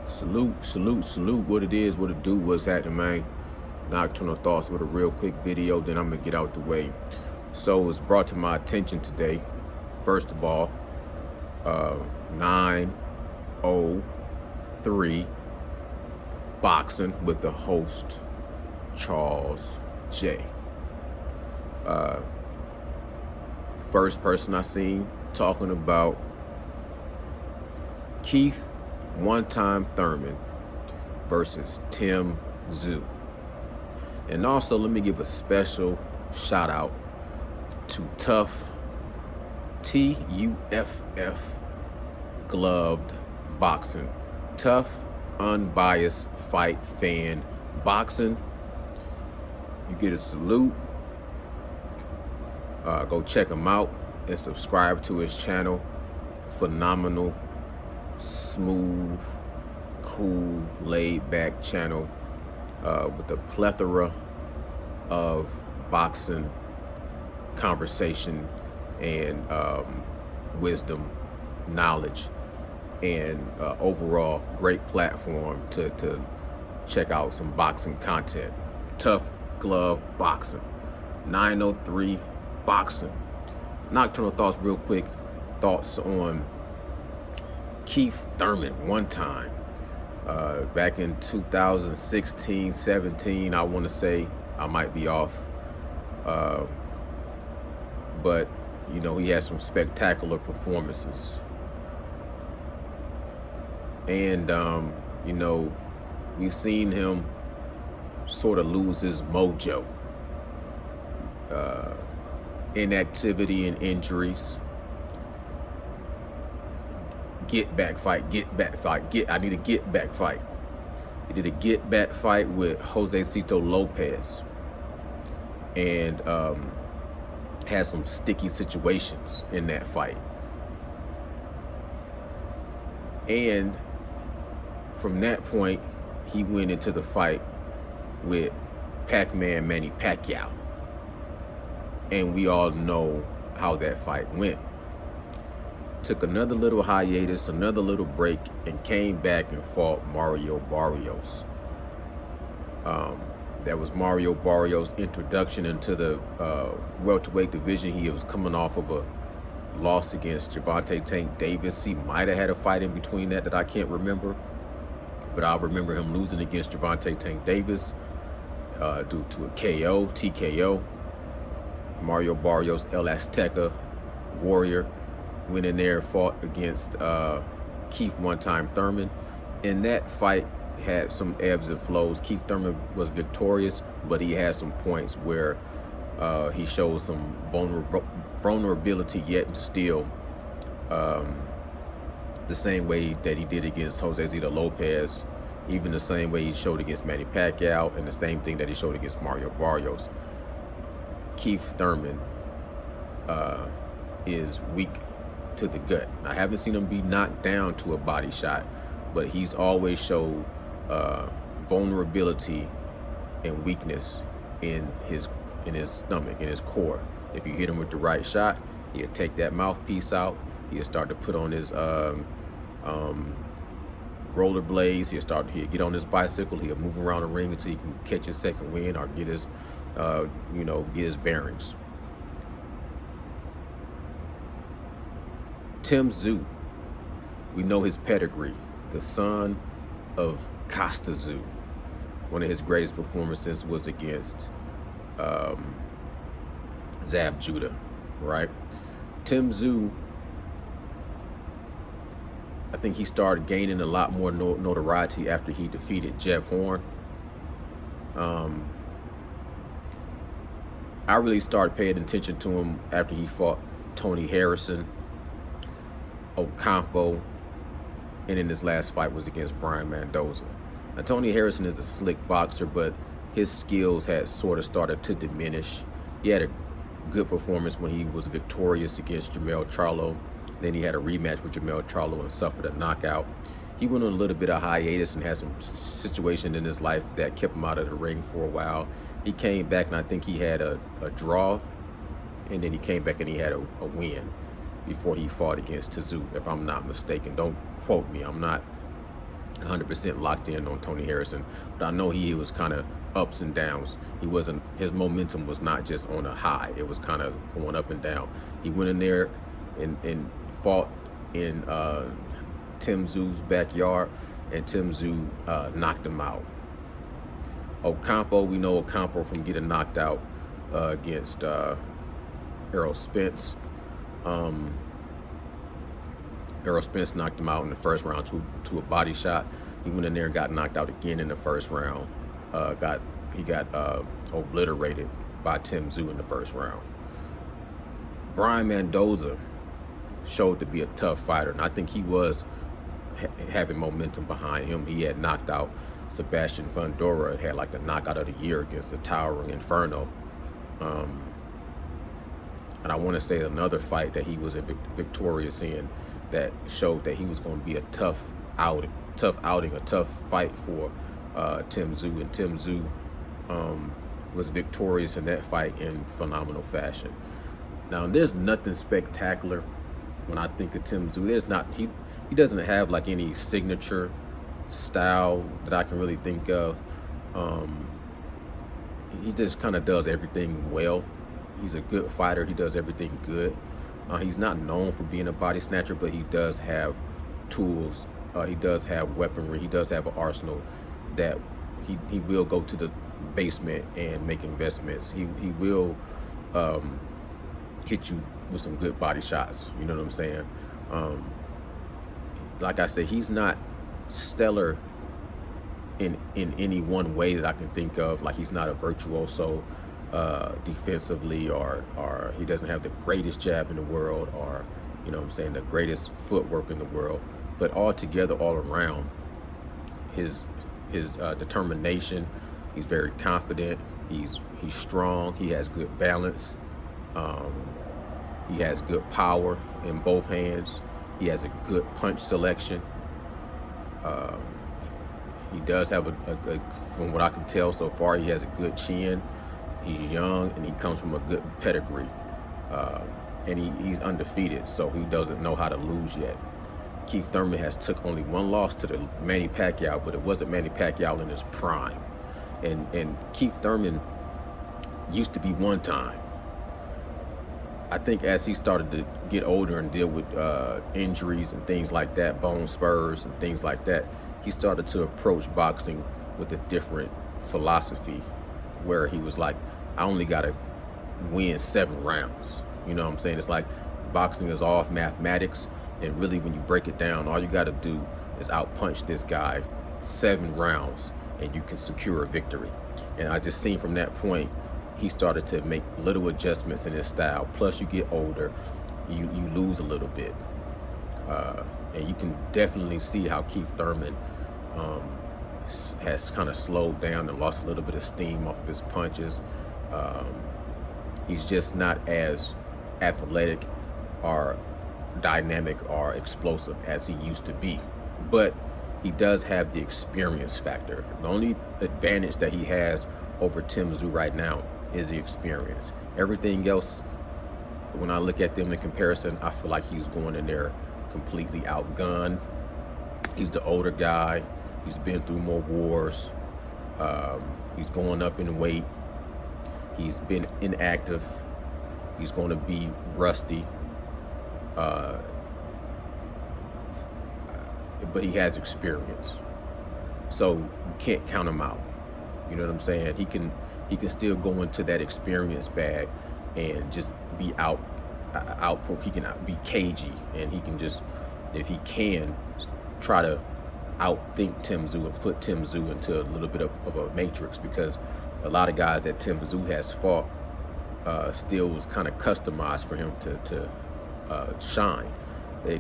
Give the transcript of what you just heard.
Salute. What it is, what it do, what's happening, man. Nocturnal Thoughts with a real quick video, then I'm gonna get out the way. So it's brought to my attention today, first of all, 903 boxing with the host, Charles J. First person I seen talking about Keith one-time Thurman versus TSZYU. And also, let me give a special shout out to Tough TUFF Gloved Boxing. Tough, unbiased fight fan boxing. You get a salute. Go check him out and subscribe to his channel. Phenomenal, smooth, cool, laid-back channel with a plethora of boxing conversation and wisdom, knowledge, and overall great platform to check out some boxing content. Tough Glove Boxing, 903 Boxing. Nocturnal Thoughts real quick. Thoughts on Keith Thurman one time. Back in 2016, 17, I want to say. I might be off. But, you know, he had some spectacular performances. And, you know, we've seen him sort of lose his mojo. Inactivity and injuries. Get back fight. I need a get back fight. He did a get back fight with Josecito Lopez. And had some sticky situations in that fight. And from that point, he went into the fight with Pac-Man Manny Pacquiao. And we all know how that fight went. Took another little hiatus, another little break, and came back and fought Mario Barrios. That was Mario Barrios' introduction into the welterweight division. He was coming off of a loss against Gervonta Tank Davis. He might have had a fight in between that I can't remember. But I remember him losing against Gervonta Tank Davis due to a KO, TKO. Mario Barrios, El Azteca Warrior, went in there and fought against Keith one-time Thurman. And that fight had some ebbs and flows. Keith Thurman was victorious, but he had some points where he showed some vulnerability, yet and still the same way that he did against Josecito Lopez, even the same way he showed against Manny Pacquiao, and the same thing that he showed against Mario Barrios. Keith Thurman is weak to the gut. I haven't seen him be knocked down to a body shot, but he's always showed vulnerability and weakness in his stomach, in his core. If you hit him with the right shot, he'll take that mouthpiece out. He'll start to put on his rollerblades. He'll get on his bicycle. He'll move around the ring until he can catch his second wind or get his get his bearings. TSZYU, we know his pedigree, the son of Costa Tszyu. One of his greatest performances was against Zab Judah, right? TSZYU, I think he started gaining a lot more notoriety after he defeated Jeff Horn. I really started paying attention to him after he fought Tony Harrison, Ocampo, and in his last fight was against Brian Mendoza. Now, Tony Harrison is a slick boxer, but his skills had sort of started to diminish. He had a good performance when he was victorious against Jermell Charlo. Then he had a rematch with Jermell Charlo and suffered a knockout. He went on a little bit of hiatus and had some situation in his life that kept him out of the ring for a while. He came back, and I think he had a draw, and then he came back and he had a win before he fought against TSZYU, if I'm not mistaken. Don't quote me. I'm not 100% locked in on Tony Harrison, but I know he was kind of ups and downs. He wasn't, his momentum was not just on a high, it was kind of going up and down. He went in there and fought in Tim Tszyu's backyard, and Tim Tszyu knocked him out. Ocampo, we know Ocampo from getting knocked out against Errol Spence. Errol Spence knocked him out in the first round to a body shot. He went in there and got knocked out again in the first round. He got obliterated by Tim Tszyu in the first round. Brian Mendoza showed to be a tough fighter, and I think he was having momentum behind him. He had knocked out Sebastian Fundora, had like the knockout of the year against the Towering Inferno. And I want to say another fight that he was victorious in that showed that he was going to be a tough outing, a tough fight for Tim Tszyu. And Tim Tszyu was victorious in that fight in phenomenal fashion. Now, there's nothing spectacular when I think of Tim Tszyu. There's not, he doesn't have like any signature style that I can really think of. He just kind of does everything well. He's a good fighter. He does everything good. He's not known for being a body snatcher, but he does have tools. He does have weaponry. He does have an arsenal that he will go to the basement and make investments. He will hit you with some good body shots. You know what I'm saying? Like I said, he's not stellar in any one way that I can think of. Like, he's not a virtuoso defensively, or he doesn't have the greatest jab in the world, or, you know what I'm saying, the greatest footwork in the world. But all together, all around, his determination, he's very confident, he's strong, he has good balance, he has good power in both hands, he has a good punch selection. He does have from what I can tell so far, he has a good chin. He's young and he comes from a good pedigree, and he's undefeated, so he doesn't know how to lose yet. Keith Thurman has took only one loss to the Manny Pacquiao, but it wasn't Manny Pacquiao in his prime. And Keith Thurman used to be one time. I think as he started to get older and deal with injuries and things like that, bone spurs and things like that, he started to approach boxing with a different philosophy, where he was like, I only got to win 7 rounds. You know what I'm saying? It's like boxing is all mathematics, and really when you break it down, all you got to do is outpunch this guy 7 rounds and you can secure a victory. And I just seen from that point, he started to make little adjustments in his style. Plus, you get older, you lose a little bit. And you can definitely see how Keith Thurman has kind of slowed down and lost a little bit of steam off of his punches. He's just not as athletic or dynamic or explosive as he used to be, but he does have the experience factor. The only advantage that he has over Tim Tszyu right now is the experience. Everything else, when I look at them in comparison, I feel like he's going in there completely outgunned. He's the older guy. He's been through more wars. He's going up in weight. He's been inactive. He's going to be rusty. But he has experience, so you can't count him out. You know what I'm saying? He can still go into that experience bag and just be out. He can be cagey, and he can just, if he can, try to outthink Tim Tszyu and put Tim Tszyu into a little bit of a matrix, because a lot of guys that Tim Tszyu has fought still was kind of customized for him to shine.